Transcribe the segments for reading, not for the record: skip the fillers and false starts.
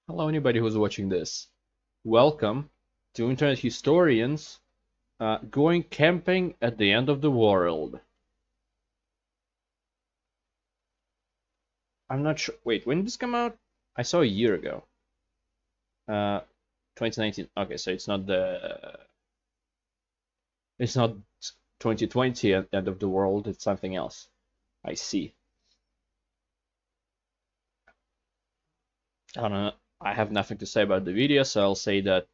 Hello, anybody who's watching this. Welcome to Internet Historians going camping at the end of the world. I'm not sure. Wait, when did this come out? I saw a year ago. 2019. Okay, so it's not 2020 at end of the world. It's something else. I see. I don't know. I have nothing to say about the video, so I'll say that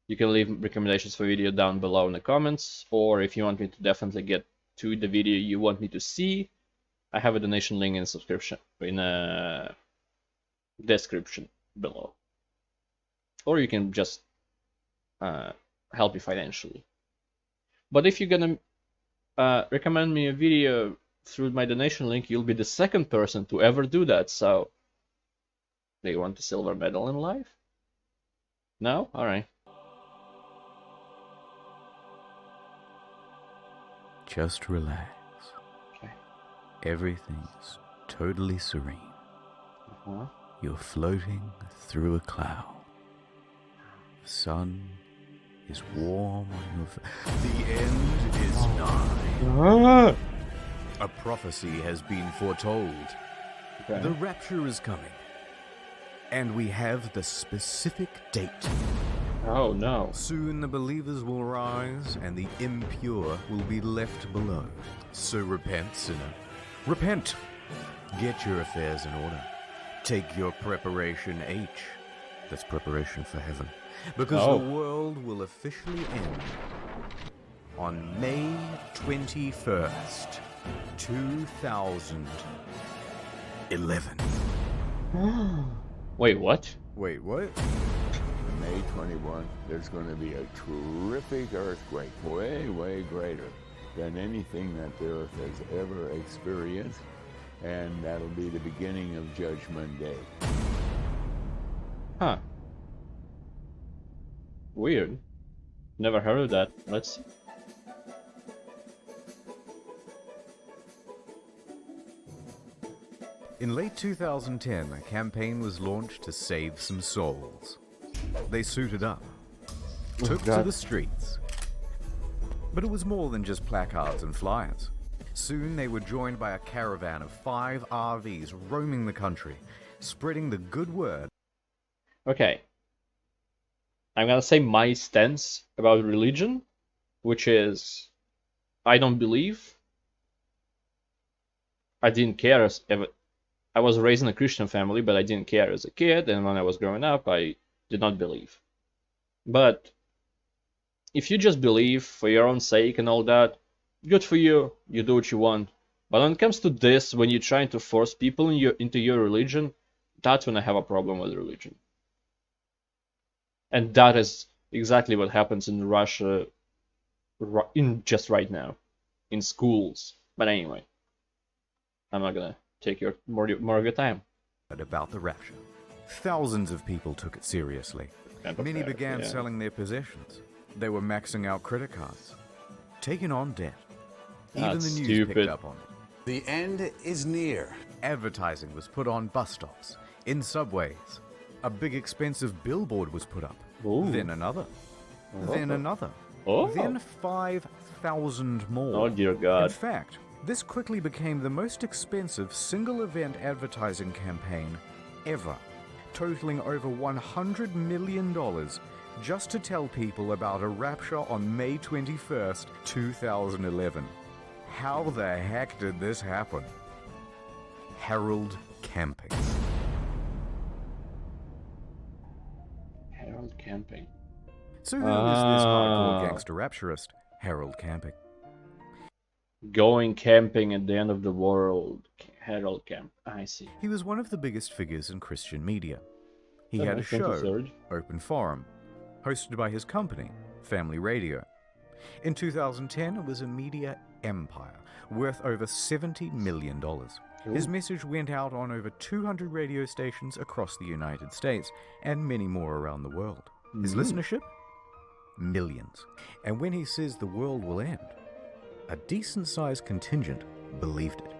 you can leave recommendations for video down below in the comments, or if you want me to definitely get to the video you want me to see, I have a donation link in the subscription in a description below. Or you can just help me financially. But if you're gonna recommend me a video through my donation link, you'll be the second person to ever do that. So, do you want a silver medal in life? No? Alright. Just relax. Okay. Everything's totally serene. Uh-huh. You're floating through a cloud. The sun is warm on your The end is nigh. A prophecy has been foretold. Okay. The rapture is coming. And we have the specific date. Oh no. Soon the believers will rise, and the impure will be left below. So repent, sinner. Repent! Get your affairs in order. Take your preparation H. That's preparation for heaven. Because Oh. the world will officially end on May 21st, 2011. Wait, what? Wait, what? May 21, there's going to be a terrific earthquake, way greater than anything that the Earth has ever experienced, and that'll be the beginning of Judgment Day. Huh. Weird. Never heard of that. Let's see. In late 2010, a campaign was launched to save some souls. They suited up, took to God. the streets. But it was more than just placards and flyers. Soon they were joined by a caravan of 5 RVs roaming the country, spreading the good word. Okay. I'm gonna say my stance about religion, which is I don't believe. I didn't care as ever. I was raised in a Christian family, but I didn't care as a kid, and when I was growing up, I did not believe. But if you just believe for your own sake and all that, good for you. You do what you want. But when it comes to this, when you're trying to force people into your religion, that's when I have a problem with religion. And that is exactly what happens in Russia in just right now, in schools. But anyway, I'm not gonna take more of your time. About the rapture. Thousands of people took it seriously. Many began selling their possessions. They were maxing out credit cards, taking on debt. Even That's the news stupid. picked up on it. The end is near. Advertising was put on bus stops, in subways. A big expensive billboard was put up. Ooh. Then another. Then another. Oh. Then 5,000 more. Oh dear God. In fact, this quickly became the most expensive single-event advertising campaign ever, totaling over $100 million just to tell people about a rapture on May 21st, 2011. How the heck did this happen? Harold Camping. Harold Camping. So who is this hardcore gangster rapturist, Harold Camping? Going camping at the end of the world. Harold Camp. I see. He was one of the biggest figures in Christian media. He Oh, had a nice, show, 23rd. Open Forum, hosted by his company, Family Radio. In 2010, it was a media empire, worth over $70 million. His message went out on over 200 radio stations across the United States, and many more around the world. His listenership? Millions. And when he says the world will end, a decent-sized contingent believed it.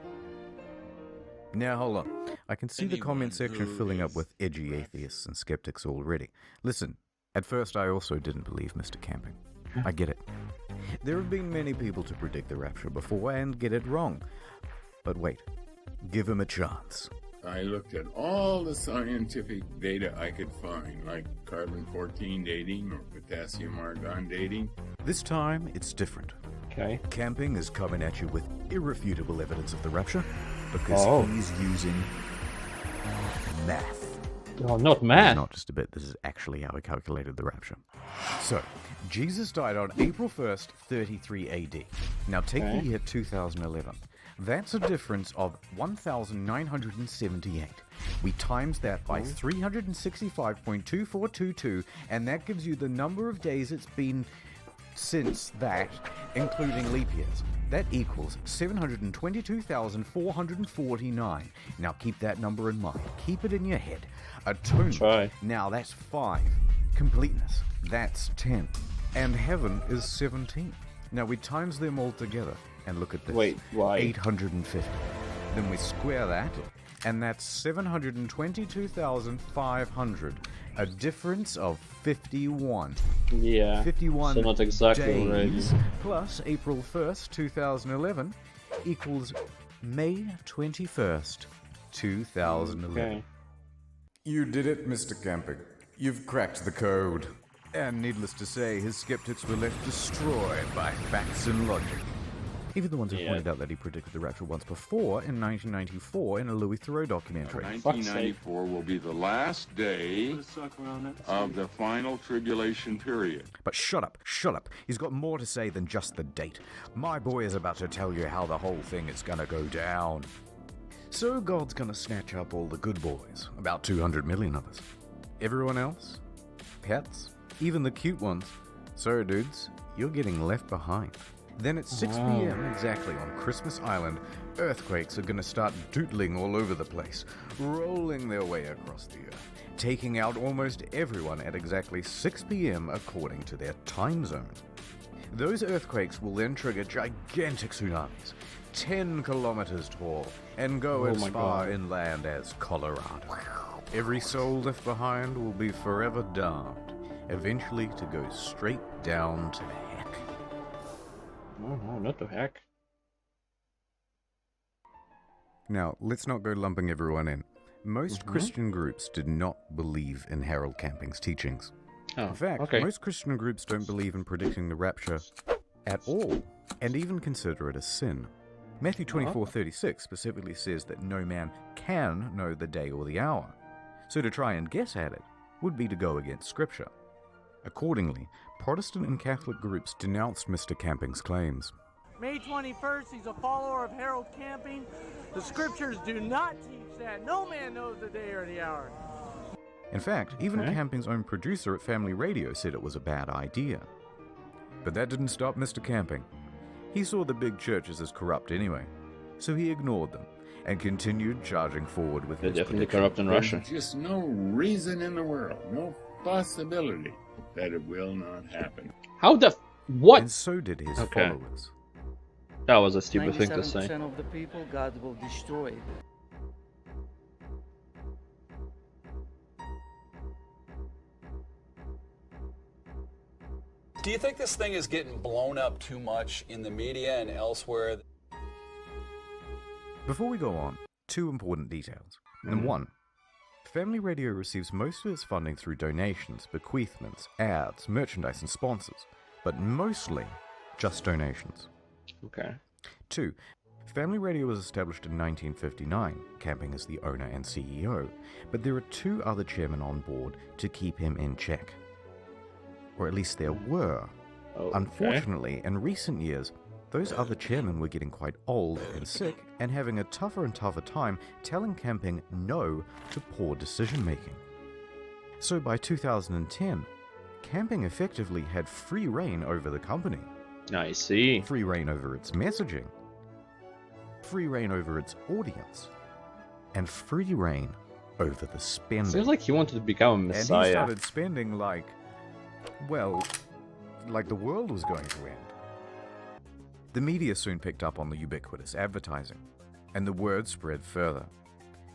Now hold on. I can see the comment section filling up with edgy atheists and skeptics already. Listen, at first I also didn't believe Mr. Camping. I get it. There have been many people to predict the rapture before and get it wrong. But wait, give him a chance. I looked at all the scientific data I could find, like carbon-14 dating or potassium-argon dating. This time, it's different. Okay. Camping is coming at you with irrefutable evidence of the rapture because he's using math. Oh, not It's math. not just a bit, this is actually how he calculated the rapture. So, Jesus died on April 1st, 33 AD. Now take the year 2011. That's a difference of 1,978. We times that by 365.2422, and that gives you the number of days it's been since that, including leap years. That equals 722,449. Now keep that number in mind. Keep it in your head. Atonement. Try. Now that's 5. Completeness. That's 10. And heaven is 17. Now we times them all together. And look at this. Wait, why? 850. Then we square that, and that's 722,500. A difference of 51. Yeah. 51 So not exactly days right. plus April 1st, 2011 equals May 21st, 2011. Okay. You did it, Mr. Camping. You've cracked the code. And needless to say, his skeptics were left destroyed by facts and logic. Even the ones who pointed out that he predicted the rapture once before in 1994 in a Louis Theroux documentary. 1994 will be the last day of the final tribulation period. But shut up. He's got more to say than just the date. My boy is about to tell you how the whole thing is gonna go down. So God's gonna snatch up all the good boys, about 200 million of us. Everyone else? Pets? Even the cute ones. So dudes, you're getting left behind. Then at 6 p.m. exactly on Christmas Island, earthquakes are going to start doodling all over the place, rolling their way across the earth, taking out almost everyone at exactly 6 p.m. according to their time zone. Those earthquakes will then trigger gigantic tsunamis, 10 kilometers tall, and go as far inland as Colorado. Every soul left behind will be forever damned, eventually to go straight down to heck. No, not the heck. Now, let's not go lumping everyone in. Most Christian groups did not believe in Harold Camping's teachings. Oh, In fact, most Christian groups don't believe in predicting the rapture at all, and even consider it a sin. Matthew 24:36 specifically says that no man can know the day or the hour, so to try and guess at it would be to go against Scripture. Accordingly, Protestant and Catholic groups denounced Mr. Camping's claims. May 21st, he's a follower of Harold Camping. The scriptures do not teach that. No man knows the day or the hour. In fact, even Camping's own producer at Family Radio said it was a bad idea. But that didn't stop Mr. Camping. He saw the big churches as corrupt anyway, so he ignored them and continued charging forward with They're his definitely prediction. corrupt in Russia. There's just no reason in the world, no possibility that it will not happen. How the what? And so did his Okay. followers. That was a stupid thing to say. 97% of the people God will destroy. Do you think this thing is getting blown up too much in the media and elsewhere? Before we go on, 2 important details. Number 1, Family Radio receives most of its funding through donations, bequeathments, ads, merchandise, and sponsors, but mostly just donations. Okay. 2, Family Radio was established in 1959, Camping is the owner and CEO, but there are 2 other chairmen on board to keep him in check. Or at least there were. Okay. Unfortunately, in recent years, those other chairmen were getting quite old and sick and having a tougher and tougher time telling Camping no to poor decision making. So by 2010, Camping effectively had free reign over the company. I see. Free reign over its messaging, free reign over its audience, and free reign over the spending. Seems like he wanted to become a And he messiah. started spending like the world was going to end. The media soon picked up on the ubiquitous advertising, and the word spread further.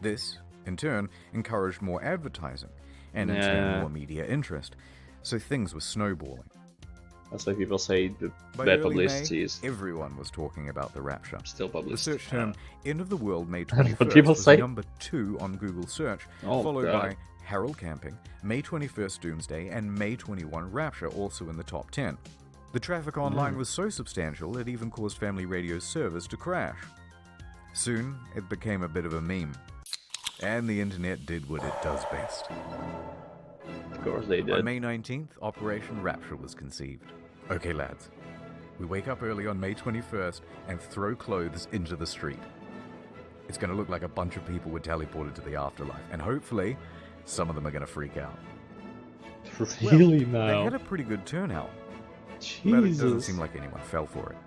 This, in turn, encouraged more advertising, and in turn more media interest, so things were snowballing. That's why people say the By bad early publicity May, is everyone was talking about the rapture. still The publicity. search term "End of the World" May What 21st people was say? number 2 on Google search, Oh, followed God. by Harold Camping, May 21st Doomsday, and May 21 Rapture, also in the top 10. The traffic online was so substantial it even caused Family Radio's servers to crash. Soon, it became a bit of a meme. And the internet did what it does best. Of course they On did. May 19th, Operation Rapture was conceived. Okay, lads. We wake up early on May 21st and throw clothes into the street. It's going to look like a bunch of people were teleported to the afterlife, and hopefully, some of them are going to freak out. Really Well, they had now? a pretty good turnout, but it doesn't Jesus. seem like anyone fell for it.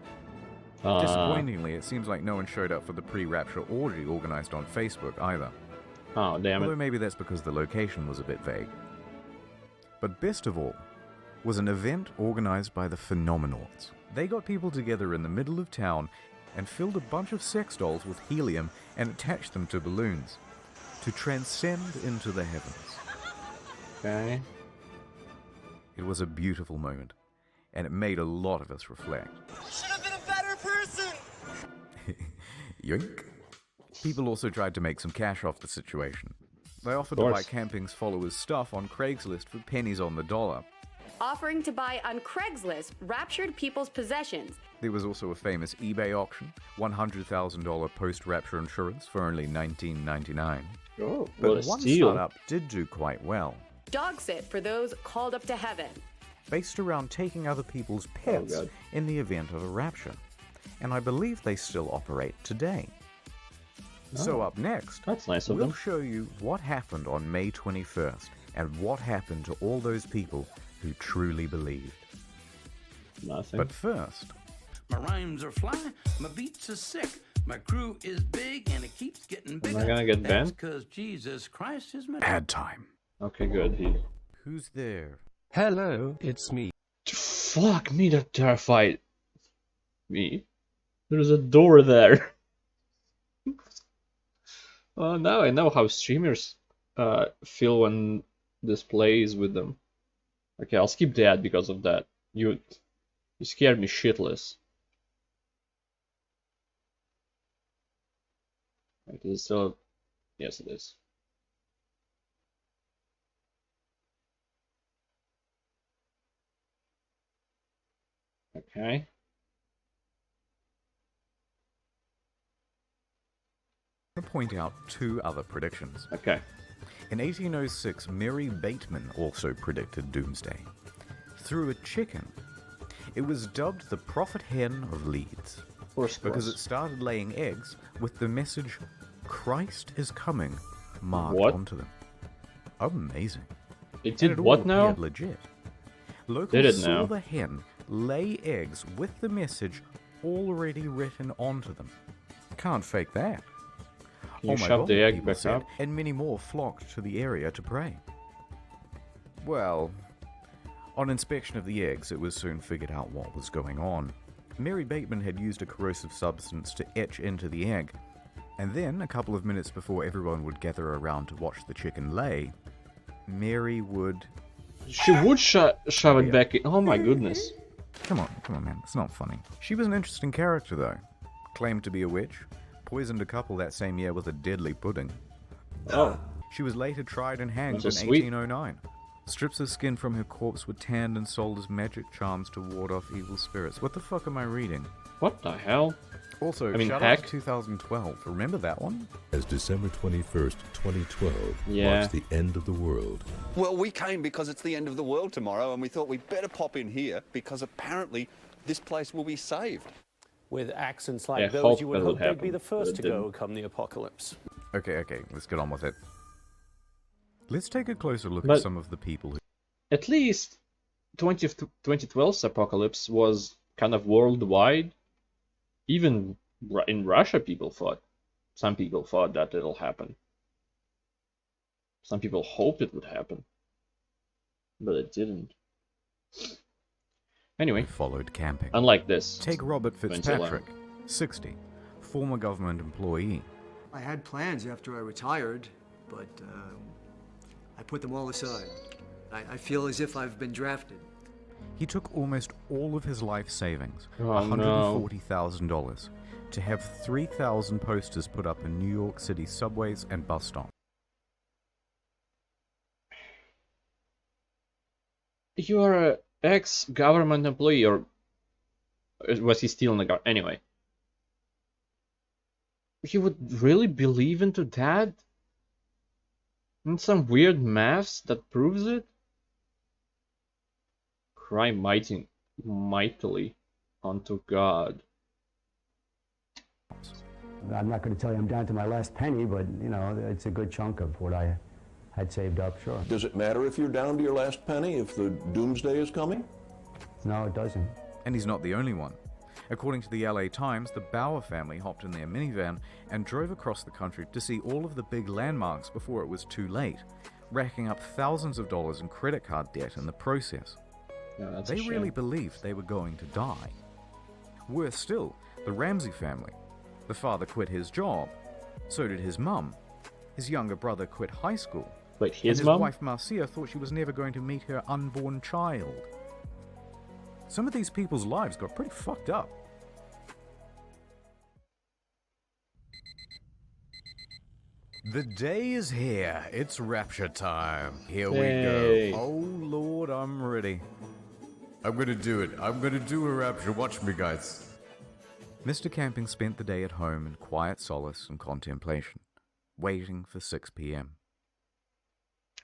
Ah, Disappointingly, it seems like no one showed up for the pre-rapture orgy organized on Facebook either. oh, damn Although it. maybe that's because the location was a bit vague. But best of all was an event organized by the Phenomenauts. They got people together in the middle of town and filled a bunch of sex dolls with helium and attached them to balloons to transcend into the heavens. Okay. It was a beautiful moment, and it made a lot of us reflect. Should have been a better person! Yoink. People also tried to make some cash off the situation. They offered to buy course. Camping's followers' stuff on Craigslist for pennies on the dollar. Offering to buy on Craigslist raptured people's possessions. There was also a famous eBay auction, $100,000 post-rapture insurance for only $19.99. Oh, But what a one steal. startup did do quite well, Dog sit for those called up to heaven. based around taking other people's pets God. in the event of a rapture. And I believe they still operate today. So up next, That's nice of we'll them. show you what happened on May 21st and what happened to all those people who truly believed. Nothing. But first, My rhymes are fly, my beats are sick, my crew is big and it keeps getting bigger. I gonna get That's banned? because Jesus Christ is my ad time. Okay, good. He... Who's there? Hello, it's me. Fuck me, that terrified me. There's a door there. Well, now I know how streamers feel when this plays with them. Okay, I'll skip the ad because of that. You scared me shitless. Right, is it still? Yes, it is. Okay. I'm going to point out two other predictions. Okay. In 1806, Mary Bateman also predicted doomsday. Through a chicken. It was dubbed the prophet hen of Leeds Of course, because it started laying eggs with the message, Christ is coming, marked What? onto them. Amazing. It And did it all what now? appeared legit. Locals Did it saw now? the hen lay eggs with the message already written onto them. Can't fake that. Can you my shove God, the egg people back said, up? and many more flocked to the area to pray. Well, on inspection of the eggs, it was soon figured out what was going on. Mary Bateman had used a corrosive substance to etch into the egg, and then, a couple of minutes before everyone would gather around to watch the chicken lay, Mary would... She would shove it back in. Oh my goodness. Come on, man, it's not funny. She was an interesting character, though. Claimed to be a witch, poisoned a couple that same year with a deadly pudding. Oh. She was later tried and hanged That's in so sweet. 1809. Strips of skin from her corpse were tanned and sold as magic charms to ward off evil spirits. What the fuck am I reading? What the hell? Also, I mean, shout heck. out to 2012. Remember that one? As December 21st, 2012 Yeah. marks the end of the world. Well, we came because it's the end of the world tomorrow, and we thought we'd better pop in here because apparently this place will be saved. With accents like I those, hope you would that hope would they'd happen, be the but first it to go didn't. come the apocalypse. Okay, let's get on with it. Let's take a closer look But- at some of the people who... At least 2012's apocalypse was kind of worldwide. Even in Russia, some people thought that it'll happen. Some people hoped it would happen, but it didn't. Anyway, followed camping. unlike this. Take Robert 2011. Fitzpatrick, 60, former government employee. I had plans after I retired, but I put them all aside. I feel as if I've been drafted. He took almost all of his life savings, Oh, $140,000, to have 3,000 posters put up in New York City subways and bus stops. You are an ex-government employee, or was he still in the government? Anyway. You would really believe into that? And some weird maths that proves it? Cry mightily unto God. I'm not going to tell you I'm down to my last penny, but, you know, it's a good chunk of what I had saved up, sure. Does it matter if you're down to your last penny, if the doomsday is coming? No, it doesn't. And he's not the only one. According to the LA Times, the Bauer family hopped in their minivan and drove across the country to see all of the big landmarks before it was too late, racking up thousands of dollars in credit card debt in the process. Yeah, that's They a shame. really believed they were going to die. Worse still, the Ramsey family. The father quit his job. So did his mum. His younger brother quit high school. Wait, and his his mum? wife Marcia thought she was never going to meet her unborn child. Some of these people's lives got pretty fucked up. The day is here. It's rapture time. Here Hey. we go. Oh Lord, I'm ready. I'm gonna do it. I'm gonna do a rapture. Watch me, guys. Mr. Camping spent the day at home in quiet solace and contemplation, waiting for 6 p.m.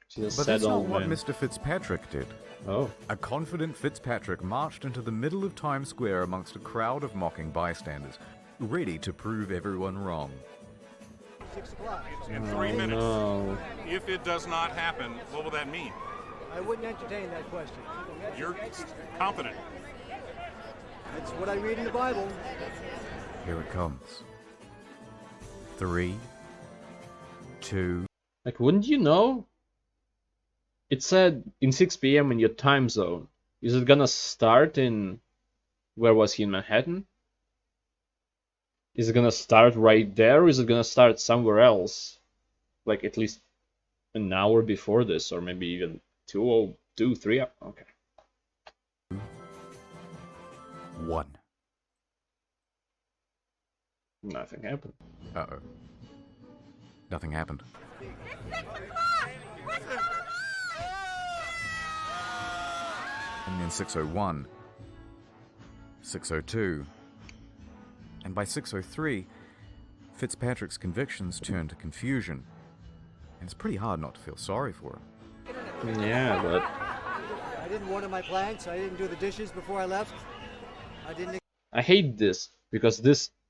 She's a But sad that's not old what man. Mr. Fitzpatrick did. Oh. A confident Fitzpatrick marched into the middle of Times Square amongst a crowd of mocking bystanders, ready to prove everyone wrong. 6 o'clock. In 3 minutes. No. If it does not happen, what will that mean? I wouldn't entertain that question. You're confident. That's what I read in the Bible. Here it comes. 3, 2. Like, wouldn't you know? It said in 6 p.m. in your time zone. Is it gonna start in... Where was he, in Manhattan? Is it gonna start right there, or is it gonna start somewhere else? Like, at least an hour before this, or maybe even 2 3 hours? Okay. 1. Nothing happened. Uh-oh. Nothing happened. And then 6:01, 6:02, and by 6:03, Fitzpatrick's convictions turned to confusion. And it's pretty hard not to feel sorry for him. Yeah, but... I didn't water my plants. I didn't do the dishes before I left. I didn't. I hate this, because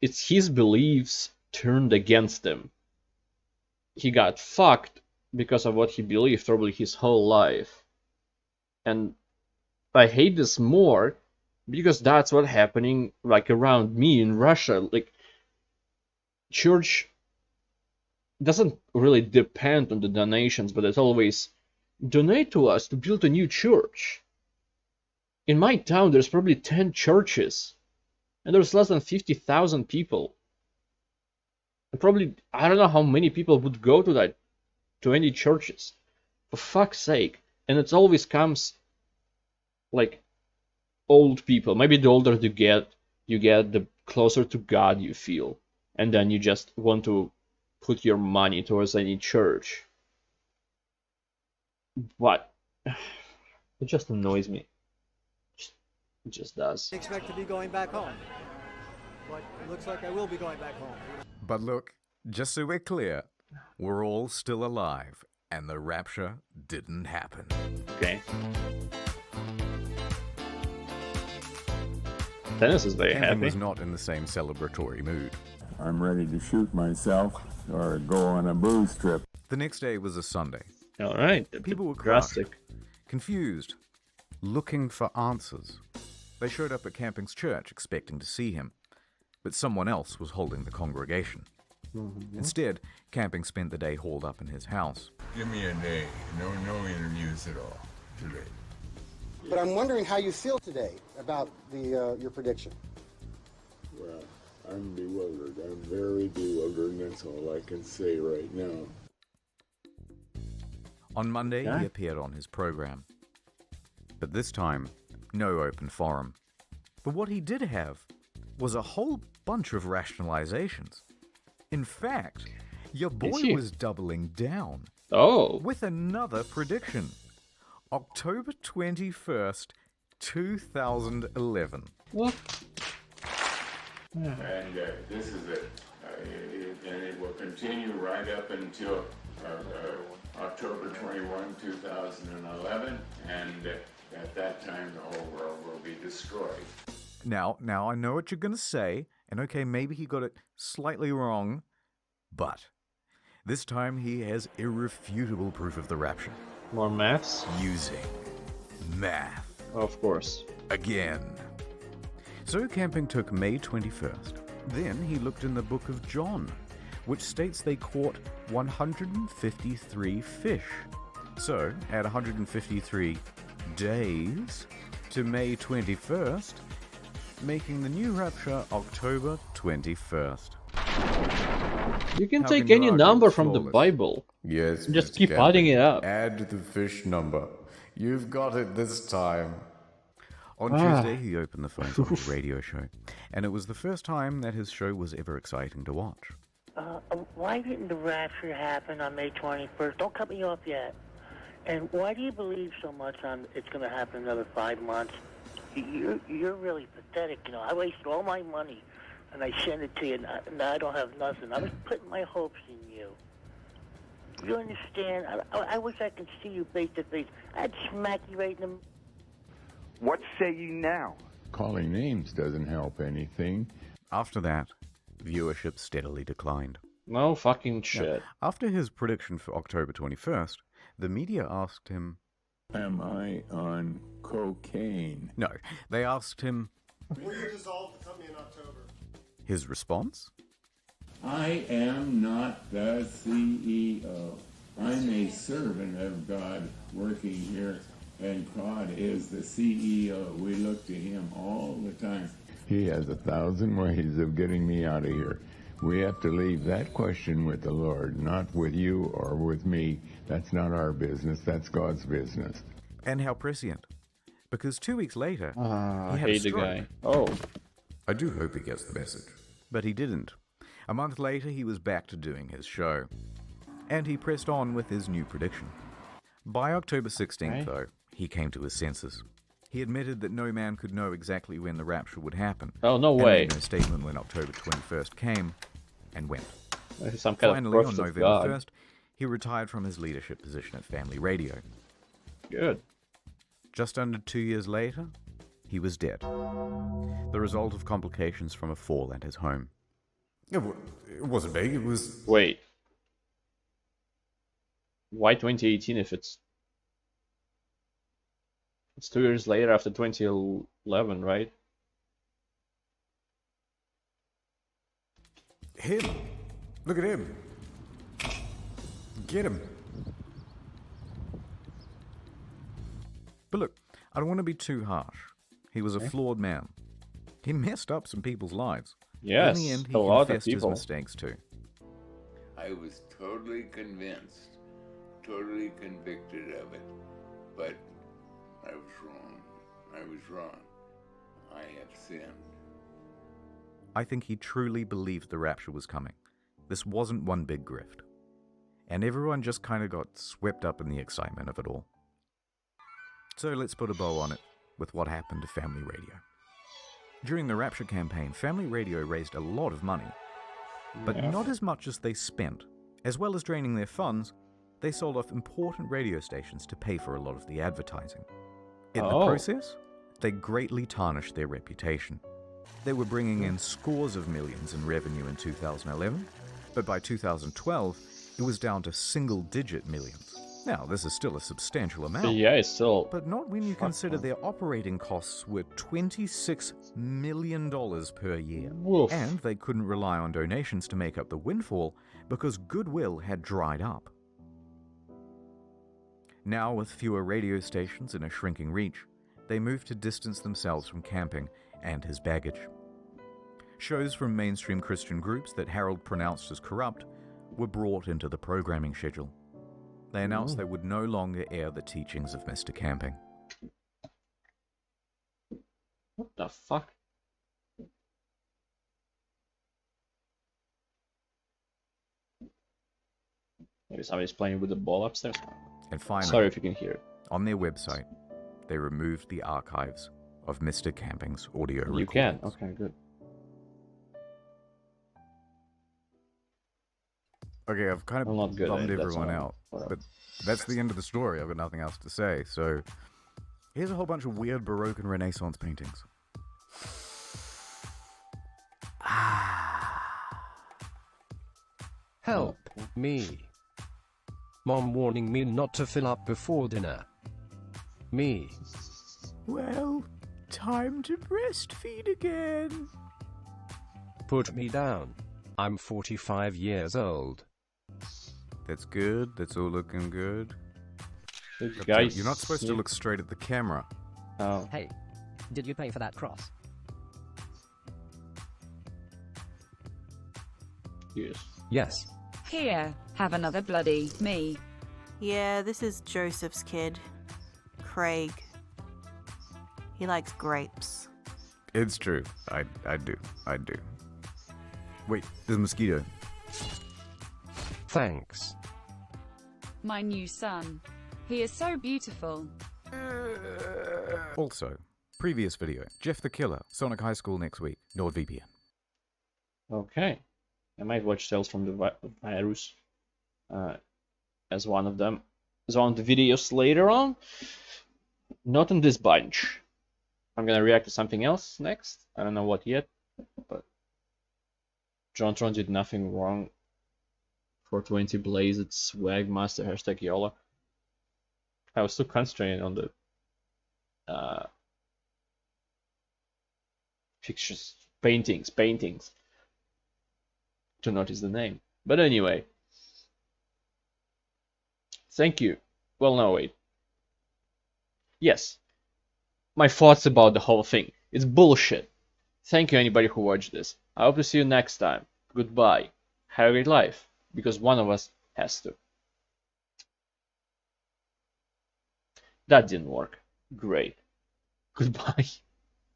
it's his beliefs turned against him. He got fucked because of what he believed probably his whole life. And I hate this more because that's what's happening like around me in Russia. Like, church doesn't really depend on the donations, but it's always donate to us to build a new church. In my town, there's probably 10 churches, and there's less than 50,000 people. And probably, I don't know how many people would go to any churches. For fuck's sake. And it always comes like old people. Maybe the older you get, the closer to God you feel. And then you just want to put your money towards any church. But it just annoys me. It just does. I expect to be going back home. But it looks like I will be going back home. But look, just so we're clear, we're all still alive, and the rapture didn't happen. Okay. Dennis is very Camping happy. was not in the same celebratory mood. I'm ready to shoot myself or go on a booze trip. The next day was a Sunday. All right. People were drastic. crushed, confused, looking for answers. They showed up at Camping's church expecting to see him, but someone else was holding the congregation. Instead, Camping spent the day holed up in his house. Give me a day. No interviews at all today. But I'm wondering how you feel today about your prediction. Well, I'm bewildered. I'm very bewildered, and that's all I can say right now. On Monday, he appeared on his program. But this time, no open forum. But what he did have was a whole bunch of rationalizations. In fact, your boy was doubling down. Oh. With another prediction. October 21st, 2011. What? And this is it. And it will continue right up until October 21, 2011. And at that time, the whole world will be destroyed. Now, I know what you're going to say, and okay, maybe he got it slightly wrong, but this time he has irrefutable proof of the rapture. More maths? Using math. Of course. Again. So camping took May 21st. Then he looked in the book of John, which states they caught 153 fish. So, add 153 days to May 21st, making the new rapture October 21st. You can take any number from the Bible. Yes. And just keep adding it up. Add the fish number. You've got it this time. On Tuesday, he opened the phone for his radio show, and it was the first time that his show was ever exciting to watch. Why didn't the rapture happen on May 21st? Don't cut me off yet. And why do you believe so much on it's going to happen another 5 months? You're really pathetic. You know, I wasted all my money, and I sent it to you, and now I don't have nothing. I was putting my hopes in you. You understand? I wish I could see you face to face. I'd smack you right in the... What say you now? Calling names doesn't help anything. After that, viewership steadily declined. No fucking shit. Now, after his prediction for October 21st, the media asked him, Am I on cocaine? No, they asked him, Will you dissolve the company in October? His response? I am not the CEO. I'm a servant of God working here, and God is the CEO. We look to him all the time. He has 1,000 ways of getting me out of here. We have to leave that question with the Lord, not with you or with me. That's not our business. That's God's business. And how prescient. Because 2 weeks later, I he had a hate the stroke. guy. Oh. I do hope he gets the message. But he didn't. A month later, he was back to doing his show. And he pressed on with his new prediction. By October 16th, though, he came to his senses. He admitted that no man could know exactly when the rapture would happen. Oh, no and way. made no statement when October 21st came and went. Some kind Finally, of on prophet of November God. 1st, he retired from his leadership position at Family Radio. Good. Just under 2 years later, he was dead. The result of complications from a fall at his home. It wasn't big, it was... Wait. Why 2018 if it's 2 years later after 2011, right? Him. Look at him. Get him. But look, I don't want to be too harsh. He was a flawed man. He messed up some people's lives. Yes, in the end, he a lot of confessed his people. mistakes too. I was totally convinced, totally convicted of it, but I was wrong. I was wrong. I have sinned. I think he truly believed the rapture was coming. This wasn't one big grift. And everyone just kind of got swept up in the excitement of it all. So let's put a bow on it with what happened to Family Radio. During the Rapture campaign, Family Radio raised a lot of money, but not as much as they spent. As well as draining their funds, they sold off important radio stations to pay for a lot of the advertising. In the process, they greatly tarnished their reputation. They were bringing in scores of millions in revenue in 2011, but by 2012, it was down to single-digit millions. Now, this is still a substantial amount. Yeah, it's still... But not when you consider their operating costs were $26 million per year. Woof. And they couldn't rely on donations to make up the windfall because goodwill had dried up. Now, with fewer radio stations and a shrinking reach, they moved to distance themselves from camping and his baggage. Shows from mainstream Christian groups that Harold pronounced as corrupt were brought into the programming schedule. They announced they would no longer air the teachings of Mr. Camping. What the fuck? Maybe somebody's playing with the ball upstairs. And finally, sorry if you can hear it. On their website, they removed the archives of Mr. Camping's audio recordings. You can? Okay, good. Okay, I've kind of not good bummed at it, everyone out, but that's the end of the story. I've got nothing else to say. So here's a whole bunch of weird Baroque and Renaissance paintings. Help me. Mom warning me not to fill up before dinner. Me. Well, time to breastfeed again. Put me down. I'm 45 years old. That's good. That's all looking good. Guys, you're not supposed to look straight at the camera. Oh. Hey, did you pay for that cross? Yes. Yes. Here, have another bloody me. Yeah, this is Joseph's kid, Craig. He likes grapes. It's true. I do. Wait, there's a mosquito. Thanks. My new son. He is so beautiful. Also, previous video, Jeff the Killer, Sonic High School next week, NordVPN. Okay. I might watch Tales from the Virus as one of them. As one of the videos later on. Not in this bunch. I'm gonna react to something else next. I don't know what yet, but JonTron did nothing wrong. 420 Blazed Swag Master hashtag YOLO. I was too concentrated on the pictures, paintings to notice the name. But anyway, thank you. Well, no, wait. Yes, my thoughts about the whole thing. It's bullshit. Thank you, anybody who watched this. I hope to see you next time. Goodbye. Have a great life, because one of us has to. That didn't work. Great. Goodbye.